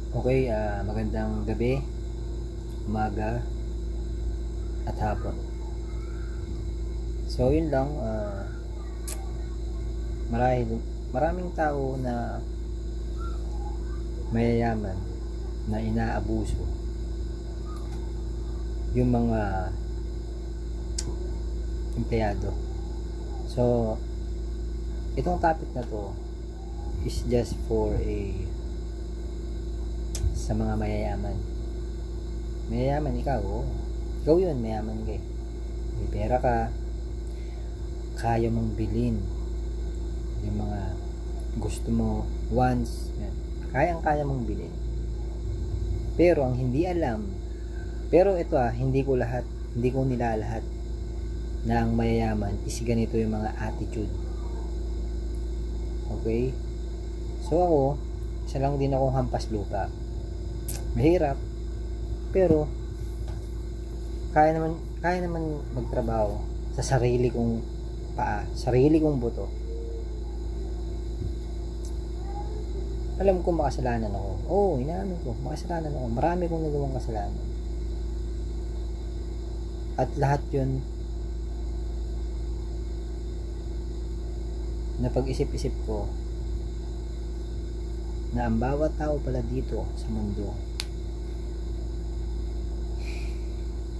Okay, magandang gabi, umaga, at hapon. So, yun lang, maraming tao na mayayaman na inaabuso yung mga empleyado. So, itong topic na to is just for sa mga mayayaman. Mayayaman ikaw, ikaw yun, mayaman ka eh. May pera ka, kaya mong bilhin yung mga gusto mo, wants, yan. Kayang-kaya mong bilhin. Pero ang hindi alam, pero ito hindi ko nilalahat na ang mayayaman is ganito yung mga attitude. Okay? So ako, isa lang din akong hampas lupa. Mahirap, pero kaya naman magtrabaho sa sarili kong paa, sarili kong buto. Alam ko makasalanan ako. Oo, inaamin ko, makasalanan ako. Marami kong nagawang kasalanan. At lahat yun, napag-isip-isip ko na ang bawat tao pala dito sa mundo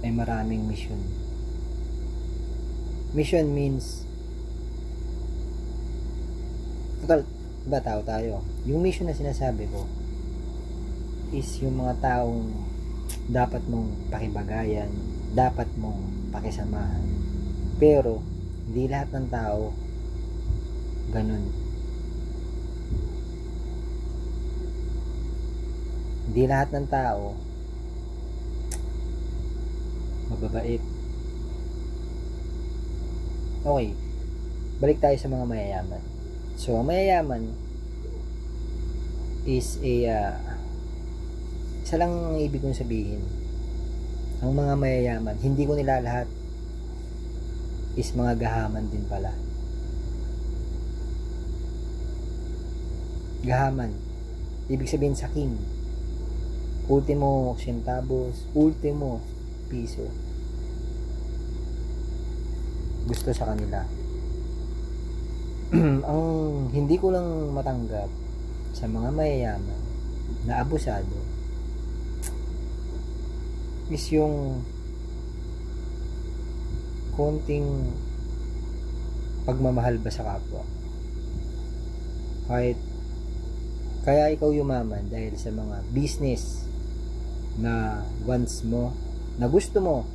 ay maraming mission. Mission means total, iba tao tayo. Yung mission na sinasabi ko is yung mga taong dapat mong pakibagayan, dapat mong pakisamahan. Pero hindi lahat ng tao ganun. Hindi lahat ng tao mababait. Okay, balik tayo sa mga mayayaman. So, ang mayayaman is isa lang ang ibig kong sabihin. Ang mga mayayaman, hindi ko nila lahat is mga gahaman din pala. Gahaman, ibig sabihin sakim. Ultimo centavos, ultimo piso. Gusto sa kanila. Ang hindi ko lang matanggap sa mga mayayaman na abusado is yung konting pagmamahal ba sa kapwa. Kaya ikaw yumaman dahil sa mga business na wants mo, na gusto mo,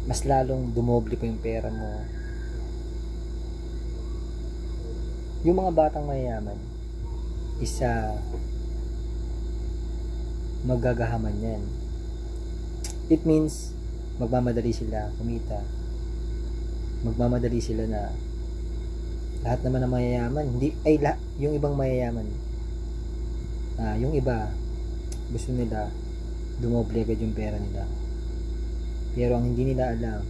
mas lalong dumoble pa yung pera mo. Yung mga batang mayayaman, isa magagahaman yan. It means magmamadali sila kumita, magmamadali sila na lahat naman ng mayayaman, yung ibang mayayaman, yung iba gusto nila dumoble agad yung pera nila. Pero ang hindi nila alam,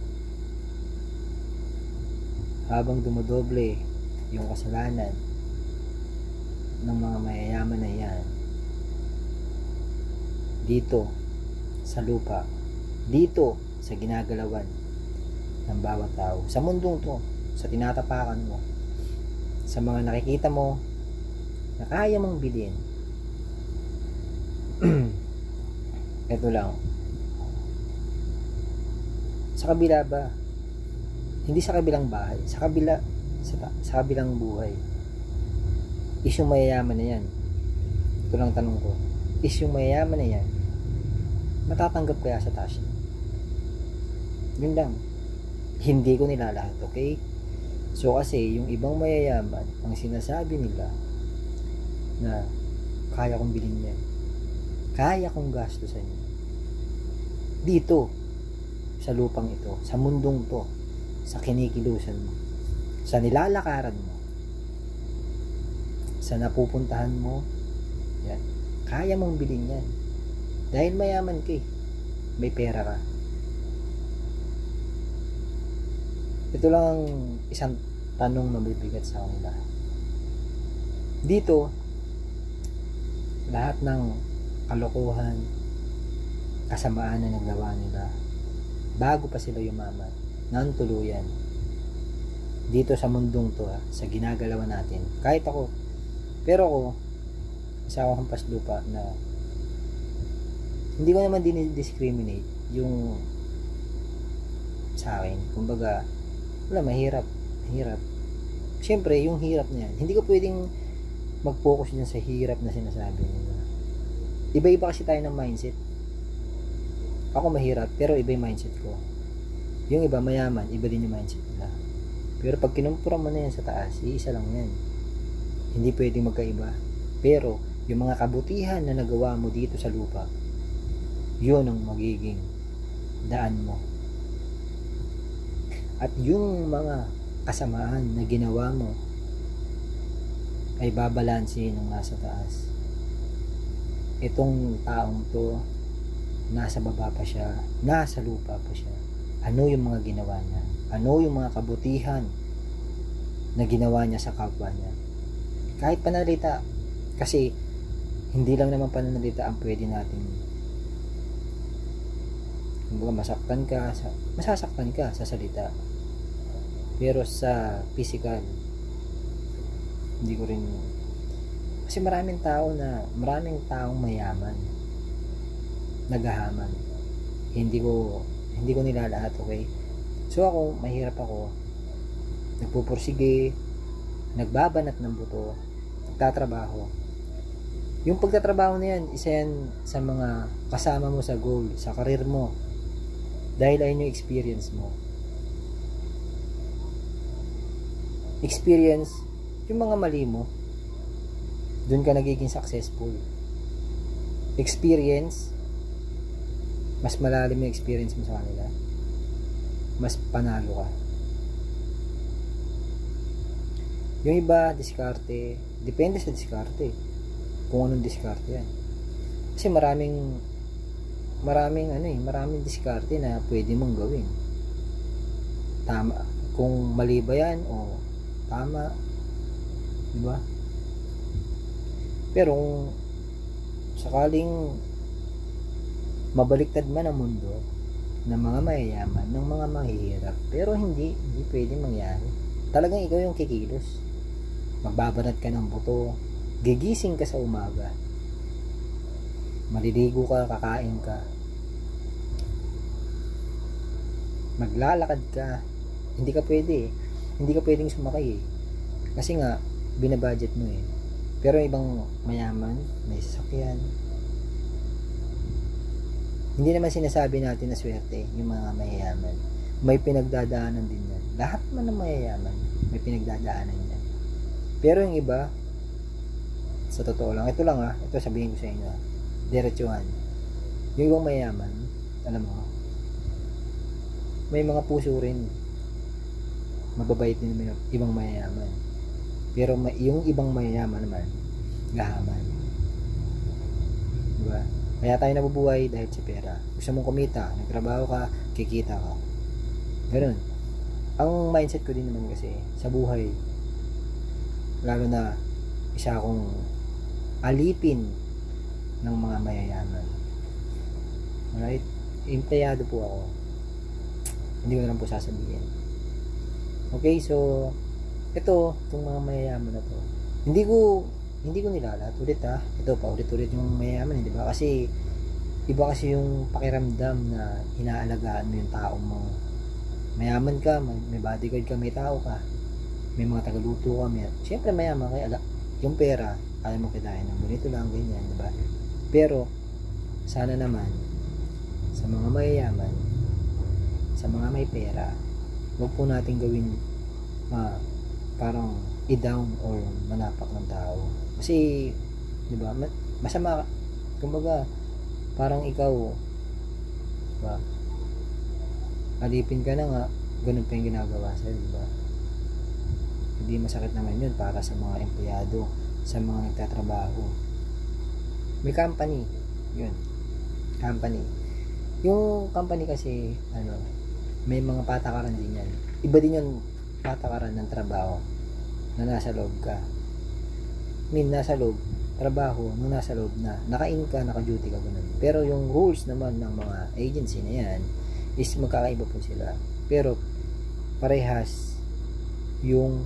habang dumodoble yung kasalanan ng mga mayayaman na yan, dito sa lupa, dito sa ginagalawan ng bawat tao, sa mundong to, sa tinatapakan mo, sa mga nakikita mo na kaya mong bilhin. Ito lang, sa kabila ba, hindi sa kabilang bahay, sa kabilang buhay, is yung mayayaman na yan, ito lang tanong ko, is yung mayayaman na yan matatanggap kaya sa taas niya? Yun lang, hindi ko nilalahat, okay? So kasi yung ibang mayayaman, ang sinasabi nila na kaya kong bilhin yan, kaya kong gastusan yan dito sa lupang ito, sa mundong to, sa kinikilusan mo, sa nilalakaran mo, sa napupuntahan mo, yan, kaya mong bilhin yan dahil mayaman ka eh, may pera ka. Ito lang ang isang tanong na bibigat sa kanila. Dito lahat ng kalokohan, kasamaan na nagawa nila bago pa sila yumaman ng tuluyan dito sa mundong to, sa ginagalawan natin. Kahit ako, pero ako, isa ako hampas lupa na hindi ko naman discriminate yung sa akin. Kumbaga, wala, mahirap. Siyempre, yung hirap na yan, hindi ko pwedeng mag-focus dyan sa hirap na sinasabi nila. Iba-iba kasi tayo ng mindset. Ako mahirap, pero iba yung mindset ko. Yung iba mayaman, iba din yung mindset nila. Pero pag kinumpura mo na yan sa taas, iisa lang yan. Hindi pwedeng magkaiba. Pero, yung mga kabutihan na nagawa mo dito sa lupa, yun ang magiging daan mo. At yung mga kasamaan na ginawa mo ay babalansin ng nasa taas. Itong taong to, nasa baba pa siya, nasa lupa pa siya. Ano yung mga ginawa niya? Ano yung mga kabutihan na ginawa niya sa kapwa niya? Kahit pananalita, kasi hindi lang naman pananalita ang pwede natin. Kumbaga masasaktan ka sa salita. Pero sa physical, hindi ko rin, kasi maraming taong mayaman, naghahaman. Hindi ko nilalahat, okay? So ako, mahirap ako, nagpupursige, nagbabanat ng buto, nagtatrabaho. Yung pagtatrabaho na yan, isa yan sa mga kasama mo sa goal, sa karir mo. Dahil ayun yung experience mo. Experience, yung mga mali mo, dun ka nagiging successful. Experience, mas malalim yung experience mo sa kanila, mas panalo ka. Yung iba, diskarte, depende sa diskarte, kung anong diskarte yan. Kasi maraming diskarte na pwede mong gawin. Tama, kung mali ba yan o tama, di ba? Pero kung sakaling mabaliktad man ang mundo ng mga mayayaman, ng mga mahihirap, pero hindi pwedeng mangyari. Talagang ikaw yung kikilos. Magbabanat ka ng buto, gigising ka sa umaga, maliligo ka, kakain ka, maglalakad ka. Hindi ka pwedeng sumakay kasi nga binabudget mo eh. Pero ibang mayaman, may sasakyan. Hindi naman sinasabi natin na swerte yung mga mayayaman, may pinagdadaanan din yan. Lahat man ng mayayaman may pinagdadaanan yan. Pero yung iba, sa totoo lang, ito sabihin ko sa inyo, diretsuhan. Yung ibang mayayaman, alam mo, may mga puso rin, mababait din yung ibang mayayaman. Pero yung ibang mayayaman naman, gahaman. Diba? Kaya tayo nabubuhay dahil sa pera. Gusto mong kumita, nagtrabaho ka, kikita ka. Ganun. Ang mindset ko din naman kasi sa buhay, lalo na isa akong alipin ng mga mayayaman. Alright? Empleyado po ako. Hindi ko na lang po sasabihin. Okay, so itong mga mayayaman na to, hindi ko nilalat ulit ito pa ulit yung mayayaman, di ba? Kasi iba kasi yung pakiramdam na inaalagaan mo yung tao mo. Mayaman ka, may bodyguard ka, may tao ka, may mga tagaluto ka, siyempre mayaman kaya yung pera kaya mo kitain ng ganito lang, ganyan, di ba? Pero sana naman sa mga mayayaman, sa mga may pera, huwag po natin gawin parang i-down or manapak ng tao. Kasi, di ba, masama, kumbaga, parang ikaw, diba, alipin ka na nga, ganun pa yung ginagawa sa'yo, di ba? Hindi masakit naman yun para sa mga empleyado, sa mga nagtatrabaho. May company, yun, company. Yung company kasi, may mga patakaran din yan. Iba din yung patakaran ng trabaho na nasa loob ka. Nasa loob, trabaho nung nasa loob na. Naka-in ka, naka-duty ka, ganun. Pero yung rules naman ng mga agency na yan is magkakaiba po sila. Pero parehas yung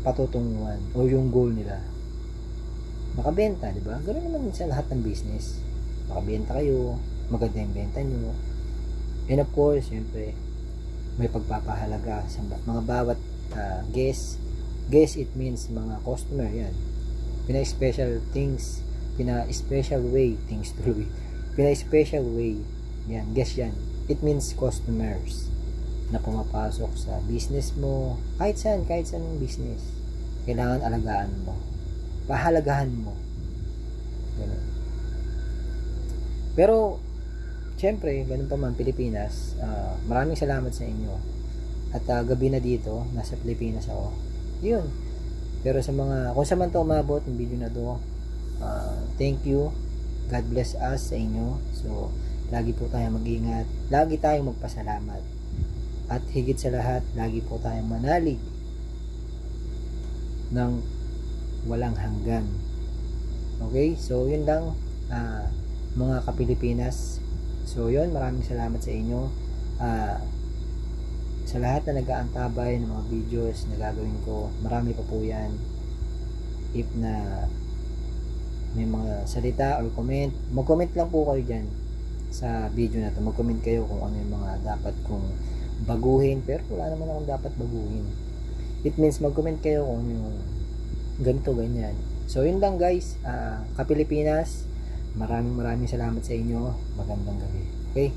patutunguhan o yung goal nila. Makabenta, di ba? Ganoon naman sa lahat ng business. Makabenta kayo, maganda yung benta nyo. And of course, syempre, may pagpapahalaga sa mga bawat guest. Guest, it means mga customer, yan. Pina-special things, pina-special way, things tuloy. Pina-special way, yan, guest yan. It means customers na pumapasok sa business mo, kahit saan yung business. Kailangan alagaan mo. Pahalagahan mo. Ganun. Pero, syempre, ganun pa man, Pilipinas, maraming salamat sa inyo. At gabi na dito, nasa Pilipinas ako. Yun. Pero sa mga, kung sa man to umabot ng video na to, thank you. God bless us sa inyo. So, lagi po tayong mag-ingat. Lagi tayong magpasalamat. At higit sa lahat, lagi po tayong manalig ng walang hanggan. Okay? So, yun lang, mga kapilipinas. So, yun, maraming salamat sa inyo. Sa lahat na nag-aantabay ng mga videos na gagawin ko, marami pa po yan. If na may mga salita or comment, mag-comment lang po kayo dyan sa video na to. Mag-comment kayo kung ano yung mga dapat kong baguhin, pero wala naman akong dapat baguhin. It means mag-comment kayo kung yung ganito, ganyan. So, yun lang guys. Kapilipinas, maraming salamat sa inyo. Magandang gabi. Okay?